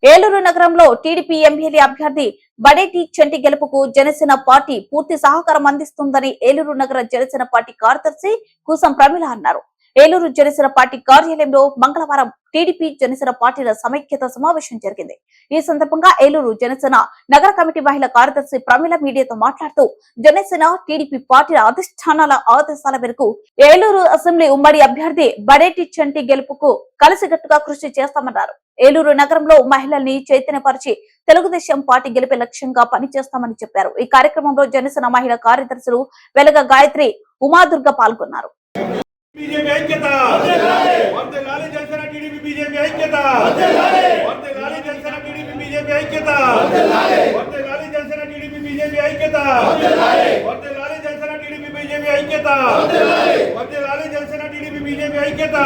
ఏలూరు నగరంలో TDP MLA అభ్యర్థి బడేటి చంటి గెలుపుకు జనసేన పార్టీ పూర్తి సహకారం అందిస్తుందని ఏలూరు నగర జనసేన పార్టీ కార్యదర్శి కూసం ప్రమిళ అన్నారు. ఏలూరు జనసేన పార్టీ కార్యాలయంలో మంగళవారం టీడీపీ జనసేన పార్టీల సమైక్యత సమావేశం జరిగింది. ఈ సందర్భంగా ఏలూరు జనసేన నగర కమిటీ మహిళా కార్యదర్శి ప్రమిళ మీడియాతో మాట్లాడుతూ జనసేన టీడీపీ పార్టీల అధిష్టానాల ఆదేశాల మేరకు ఏలూరు అసెంబ్లీ ఉమ్మడి అభ్యర్థి బడేటి చంటి గెలుపుకు కలిసికట్టుగా కృషి చేస్తామన్నారు. ఏలూరు నగరంలో మహిళల్ని చైతన్యపరిచి తెలుగుదేశం పార్టీ గెలిపే లక్ష్యంగా పనిచేస్తామని చెప్పారు. ఈ కార్యక్రమంలో జనసేన మహిళా కార్యదర్శులు వెలగ గాయత్రి, ఉమాదుర్గ పాల్గొన్నారు. BJP ऐक्यता वर्धिल्लाली जनसेन TDP BJP ऐक्यता वर्धिल्लाली जनसेन TDP BJP ऐक्यता वर्धिल्लाली जनसेन TDP BJP ऐक्यता वर्धिल्लाली जनसेन TDP BJP ऐक्यता वर्धिल्लाली जनसेन TDP BJP ऐक्यता।